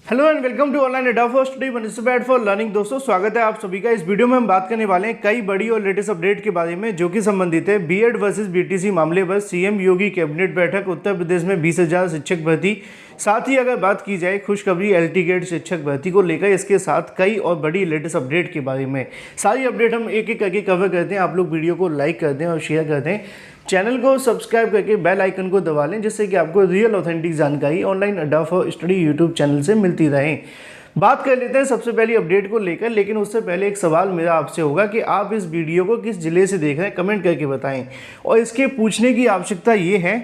Hello and welcome to online Adda for study prepared for learning. दोस्तों स्वागत है आप सभी का। इस वीडियो में हम बात करने वाले हैं कई बड़ी और लेटेस्ट अपडेट के बारे में जो कि संबंधित है बीएड वर्सेस बीटीसी मामले पर सीएम योगी कैबिनेट बैठक, उत्तर प्रदेश में 20,000 शिक्षक भर्ती। साथ ही अगर बात की जाए खुशखबरी एलटी गेट शिक्षक भर्ती को लेकर, इसके साथ कई और बड़ी लेटेस्ट अपडेट के बारे में सारी अपडेट हम एक एक करके कवर करते हैं। आप लोग वीडियो को लाइक कर दें और शेयर कर दें, चैनल को सब्सक्राइब करके बेल आइकन को दबा लें, जिससे कि आपको रियल ऑथेंटिक जानकारी online Adda for study YouTube channel से मिलती रहे। बात कर लेते हैं सबसे पहली अपडेट को लेकर, लेकिन उससे पहले एक सवाल मेरा आपसे होगा कि आप इस वीडियो को किस जिले से देख रहे हैं, कमेंट करके बताएं। और इसके पूछने की आवश्यकता ये है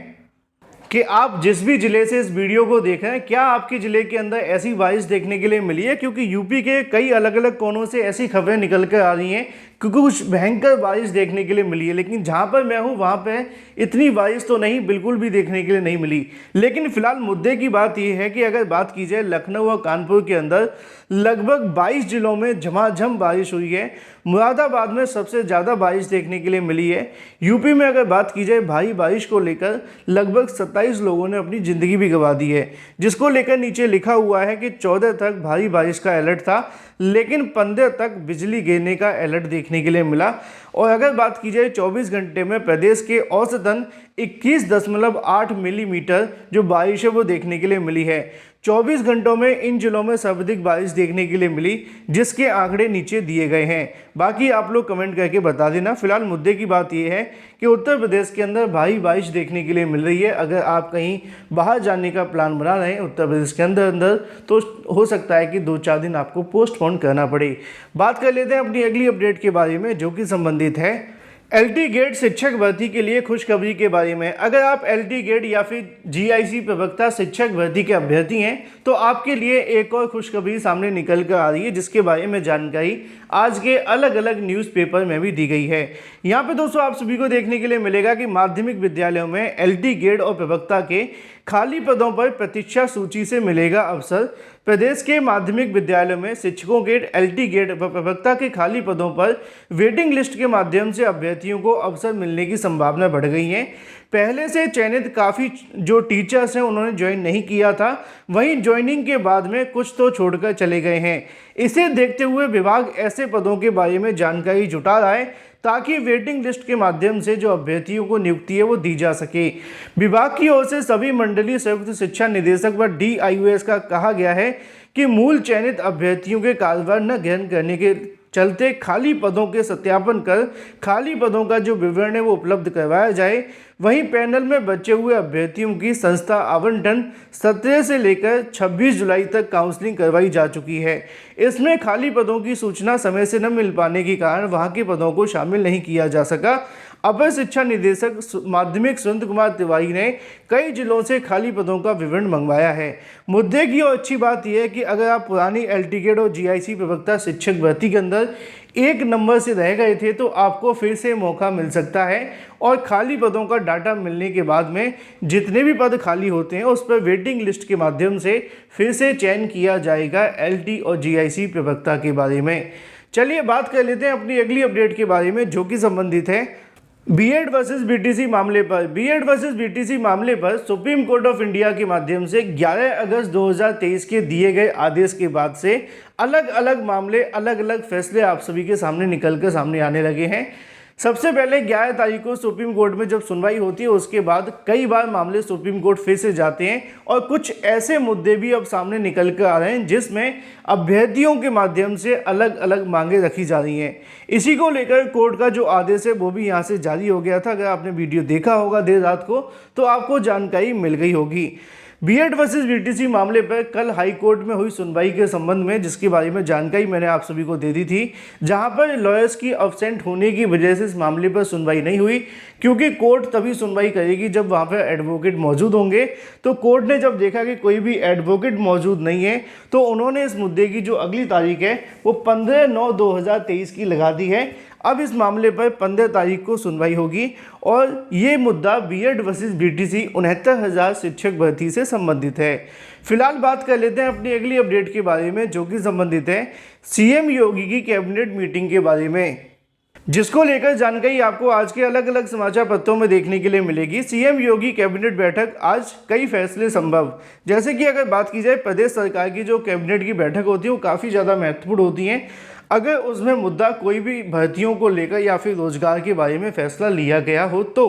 कि आप जिस भी जिले से इस वीडियो को देख रहे हैं, क्या आपके जिले के अंदर ऐसी बारिश देखने के लिए मिली है? क्योंकि यूपी के कई अलग अलग कोनों से ऐसी खबरें निकल कर आ रही हैं क्योंकि कुछ भयंकर बारिश देखने के लिए मिली है, लेकिन जहां पर मैं हूं वहां पे इतनी बारिश तो नहीं, बिल्कुल भी देखने के लिए नहीं मिली। लेकिन फिलहाल मुद्दे की बात यह है कि अगर बात की जाए लखनऊ और कानपुर के अंदर लगभग 22 जिलों में झमाझम बारिश हुई है। मुरादाबाद में सबसे ज़्यादा बारिश देखने के लिए मिली है। यूपी में अगर बात की जाए भारी बारिश को लेकर लगभग 27 लोगों ने अपनी ज़िंदगी भी गंवा दी है, जिसको लेकर नीचे लिखा हुआ है कि 14 तक भारी बारिश का अलर्ट था, लेकिन 15 तक बिजली गिरने का अलर्ट देखने के लिए मिला। और अगर बात की जाए 24 घंटे में प्रदेश के औसतन 21.8 मिलीमीटर जो बारिश है वो देखने के लिए मिली है। 24 घंटों में इन जिलों में सर्वाधिक बारिश देखने के लिए मिली, जिसके आंकड़े नीचे दिए गए हैं। बाकी आप लोग कमेंट करके बता देना। फिलहाल मुद्दे की बात यह है कि उत्तर प्रदेश के अंदर भारी बारिश देखने के लिए मिल रही है। अगर आप कहीं बाहर जाने का प्लान बना रहे हैं उत्तर प्रदेश के अंदर तो हो सकता है कि 2-4 दिन आपको पोस्टपोन करना पड़े। बात कर लेते हैं अपनी अगली अपडेट के बारे में जो कि संबंधित है एलटी गेट शिक्षक भर्ती के लिए खुशखबरी के बारे में। अगर आप एलटी गेट या फिर जीआईसी प्रवक्ता शिक्षक भर्ती के अभ्यर्थी हैं तो आपके लिए एक और खुशखबरी सामने निकल कर आ रही है, जिसके बारे में जानकारी आज के अलग अलग न्यूज़पेपर में भी दी गई है। यहाँ पे दोस्तों आप सभी को देखने के लिए मिलेगा कि माध्यमिक विद्यालयों में एलटी गेट और प्रवक्ता के खाली पदों पर प्रतीक्षा सूची से मिलेगा अवसर। प्रदेश के माध्यमिक विद्यालयों में शिक्षकों के एलटी गेट व प्रवक्ता के खाली पदों पर वेटिंग लिस्ट के माध्यम से अभ्यर्थियों को अवसर मिलने की संभावना बढ़ गई है। पहले से चयनित काफ़ी जो टीचर्स हैं उन्होंने ज्वाइन नहीं किया था, वहीं ज्वाइनिंग के बाद में कुछ तो छोड़कर चले गए हैं। इसे देखते हुए विभाग ऐसे पदों के बारे में जानकारी जुटा रहा है ताकि वेटिंग लिस्ट के माध्यम से जो अभ्यर्थियों को नियुक्ति है वो दी जा सके। विभाग की ओर से सभी मंडलीय संयुक्त शिक्षा निदेशक व DIOS का कहा गया है कि मूल चयनित अभ्यर्थियों के कार्यभार न ग्रहण करने के चलते खाली पदों के सत्यापन कर खाली पदों का जो विवरण है वो उपलब्ध करवाया जाए। वहीं पैनल में बचे हुए अभ्यर्थियों की संस्था आवंटन 17 से लेकर 26 जुलाई तक काउंसलिंग करवाई जा चुकी है। इसमें खाली पदों की सूचना समय से न मिल पाने के कारण वहां के पदों को शामिल नहीं किया जा सका। अपर शिक्षा निदेशक माध्यमिक सुरेंद्र कुमार तिवारी ने कई जिलों से खाली पदों का विवरण मंगवाया है। मुद्दे की और अच्छी बात यह है कि अगर आप पुरानी एलटी गेट और जीआईसी प्रवक्ता शिक्षक भर्ती के अंदर 1 नंबर से रह गए थे तो आपको फिर से मौका मिल सकता है और खाली पदों का डाटा मिलने के बाद में जितने भी पद खाली होते हैं उस पर वेटिंग लिस्ट के माध्यम से फिर से चयन किया जाएगा एलटी और जीआईसी प्रवक्ता के बारे में। चलिए बात कर लेते हैं अपनी अगली अपडेट के बारे में जो कि संबंधित है बीएड वर्सेस बीटीसी मामले पर। बीएड वर्सेस बीटीसी मामले पर सुप्रीम कोर्ट ऑफ इंडिया के माध्यम से 11 अगस्त 2023 के दिए गए आदेश के बाद से अलग अलग मामले, अलग अलग फैसले आप सभी के सामने निकल कर सामने आने लगे हैं। सबसे पहले 11 तारीख को सुप्रीम कोर्ट में जब सुनवाई होती है उसके बाद कई बार मामले सुप्रीम कोर्ट फिर से जाते हैं और कुछ ऐसे मुद्दे भी अब सामने निकल कर आ रहे हैं जिसमें अभ्यर्थियों के माध्यम से अलग अलग मांगे रखी जा रही हैं। इसी को लेकर कोर्ट का जो आदेश है वो भी यहाँ से जारी हो गया था। अगर आपने वीडियो देखा होगा देर रात को तो आपको जानकारी मिल गई होगी। बीएड वर्सेस बीटीसी मामले पर कल हाई कोर्ट में हुई सुनवाई के संबंध में, जिसके बारे में जानकारी मैंने आप सभी को दे दी थी, जहां पर लॉयर्स की अब्सेंट होने की वजह से इस मामले पर सुनवाई नहीं हुई, क्योंकि कोर्ट तभी सुनवाई करेगी जब वहां पर एडवोकेट मौजूद होंगे। तो कोर्ट ने जब देखा कि कोई भी एडवोकेट मौजूद नहीं है तो उन्होंने इस मुद्दे की जो अगली तारीख है वो 15/9/2023 की लगा दी है। अब इस मामले पर 15 तारीख को सुनवाई होगी और ये मुद्दा बीएड वर्सेस बीटीसी 69,000 शिक्षक भर्ती से संबंधित है। फिलहाल बात कर लेते हैं अपनी अगली अपडेट के बारे में जो कि संबंधित है सीएम योगी की कैबिनेट मीटिंग के बारे में। जिसको लेकर जानकारी आपको आज के अलग अलग समाचार पत्रों में देखने के लिए मिलेगी। सीएम योगी कैबिनेट बैठक, आज कई फैसले संभव। जैसे कि अगर बात की जाए प्रदेश सरकार की जो कैबिनेट की बैठक होती है वो काफ़ी ज़्यादा महत्वपूर्ण होती हैं। अगर उसमें मुद्दा कोई भी भर्तियों को लेकर या फिर रोजगार के बारे में फैसला लिया गया हो तो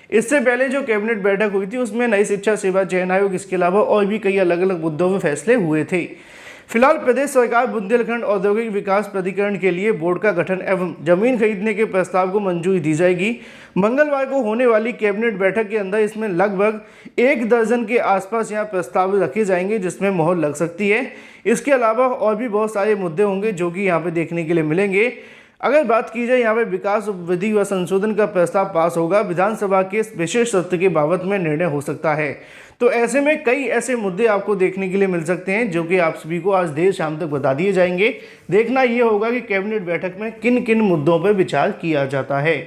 इससे पहले जो कैबिनेट बैठक हुई थी उसमें नई शिक्षा सेवा चयन आयोग, इसके अलावा और भी कई अलग अलग मुद्दों पर फैसले हुए थे। फिलहाल प्रदेश सरकार बुंदेलखंड औद्योगिक विकास प्राधिकरण के लिए बोर्ड का गठन एवं जमीन खरीदने के प्रस्ताव को मंजूरी दी जाएगी। मंगलवार को होने वाली कैबिनेट बैठक के अंदर इसमें लगभग 1 दर्जन के आसपास यहाँ प्रस्ताव रखे जाएंगे जिसमें मोहर लग सकती है। इसके अलावा और भी बहुत सारे मुद्दे होंगे जो कि यहाँ पे देखने के लिए मिलेंगे। अगर बात की जाए यहाँ पे विकास विधि व संशोधन का प्रस्ताव पास होगा, विधानसभा के विशेष सत्र के बाबत में निर्णय हो सकता है। तो ऐसे में कई ऐसे मुद्दे आपको देखने के लिए मिल सकते हैं जो कि आप सभी को आज देर शाम तक बता दिए जाएंगे। देखना ये होगा कि कैबिनेट बैठक में किन किन मुद्दों पर विचार किया जाता है।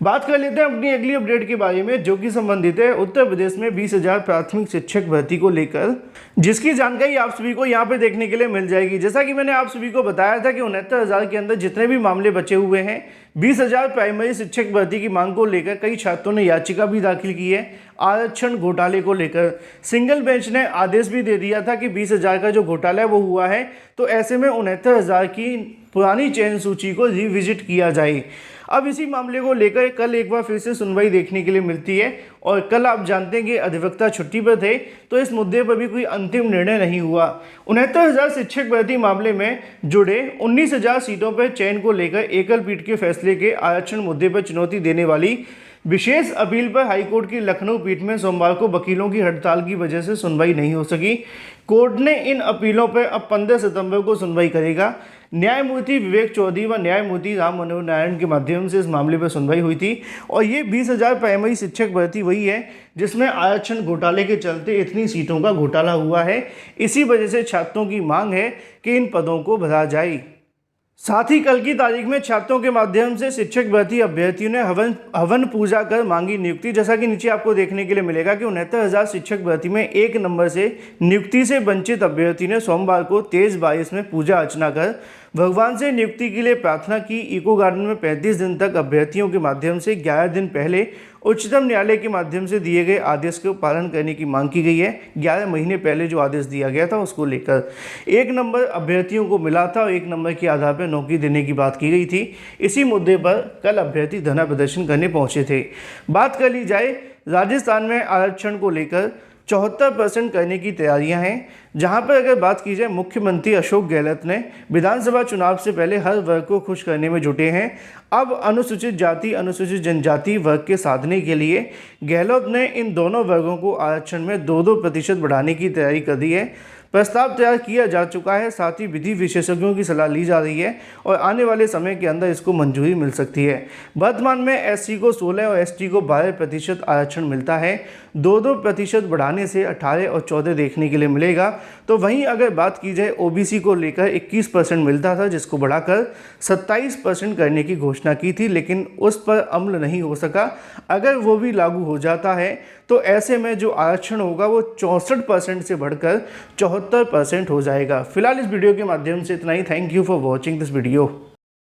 बात कर लेते हैं अपनी अगली अपडेट के बारे में जो कि संबंधित है उत्तर प्रदेश में 20,000 प्राथमिक शिक्षक भर्ती को लेकर, जिसकी जानकारी आप सभी को यहाँ पे देखने के लिए मिल जाएगी। जैसा कि मैंने आप सभी को बताया था कि 69,000 के अंदर जितने भी मामले बचे हुए हैं, 20,000 प्राइमरी शिक्षक भर्ती की मांग को लेकर कई छात्रों ने याचिका भी दाखिल की है। आरक्षण घोटाले को लेकर सिंगल बेंच ने आदेश भी दे दिया था कि 20,000 का जो घोटाला है वो हुआ है, तो ऐसे में 69,000 की पुरानी चयन सूची को रिविजिट किया जाए। अब इसी मामले को लेकर कल एक बार फिर से सुनवाई देखने के लिए मिलती है और कल आप जानते हैं कि अधिवक्ता छुट्टी पर थे, तो इस मुद्दे पर भी कोई अंतिम निर्णय नहीं हुआ। 69,000 शिक्षक भर्ती मामले में जुड़े 19,000 सीटों पर चयन को लेकर एकल पीठ के फैसले के आरक्षण मुद्दे पर चुनौती देने वाली विशेष अपील पर हाईकोर्ट की लखनऊ पीठ में सोमवार को वकीलों की हड़ताल की वजह से सुनवाई नहीं हो सकी। कोर्ट ने इन अपीलों पर अब 15 सितंबर को सुनवाई करेगा। न्यायमूर्ति विवेक चौधरी व न्यायमूर्ति राम मनोहर नारायण के माध्यम से इस मामले पर सुनवाई हुई थी और ये 20,000 प्राइमरी शिक्षक भर्ती वही है जिसमें आरक्षण घोटाले के चलते इतनी सीटों का घोटाला हुआ है। इसी वजह से छात्रों की मांग है कि इन पदों को भरा जाए। साथ ही कल की तारीख में छात्रों के माध्यम से शिक्षक भर्ती अभ्यर्थियों ने हवन पूजा कर मांगी नियुक्ति। जैसा कि नीचे आपको देखने के लिए मिलेगा कि 69,000 शिक्षक भर्ती में 1 नंबर से नियुक्ति से वंचित अभ्यर्थी ने सोमवार को तेज बारिश में पूजा अर्चना कर भगवान से नियुक्ति के लिए प्रार्थना की। इको गार्डन में 35 दिन तक अभ्यर्थियों के माध्यम से 11 दिन पहले उच्चतम न्यायालय के माध्यम से दिए गए आदेश को पालन करने की मांग की गई है। 11 महीने पहले जो आदेश दिया गया था उसको लेकर 1 नंबर अभ्यर्थियों को मिला था और 1 नंबर के आधार पर नौकरी देने की बात की गई थी। इसी मुद्दे पर कल अभ्यर्थी धरना प्रदर्शन करने पहुंचे थे। बात कर ली जाए राजस्थान में आरक्षण को लेकर 74% करने की तैयारियां हैं, जहां पर अगर बात की जाए मुख्यमंत्री अशोक गहलोत ने विधानसभा चुनाव से पहले हर वर्ग को खुश करने में जुटे हैं। अब अनुसूचित जाति अनुसूचित जनजाति वर्ग के साधने के लिए गहलोत ने इन दोनों वर्गों को आरक्षण में 2-2% बढ़ाने की तैयारी कर दी है। प्रस्ताव तैयार किया जा चुका है, साथ ही विधि विशेषज्ञों की सलाह ली जा रही है और आने वाले समय के अंदर इसको मंजूरी मिल सकती है। वर्तमान में एससी को 16 और एसटी को 12% आरक्षण मिलता है। 2-2% बढ़ाने से 18 और 14 देखने के लिए मिलेगा। तो वहीं अगर बात की जाए ओबीसी को लेकर 21% मिलता था, जिसको बढ़ाकर 27% करने की घोषणा की थी, लेकिन उस पर अमल नहीं हो सका। अगर वो भी लागू हो जाता है तो ऐसे में जो आरक्षण होगा वो 64% से बढ़कर 74% हो जाएगा। फिलहाल इस वीडियो के माध्यम से इतना ही। Thank you for watching this video.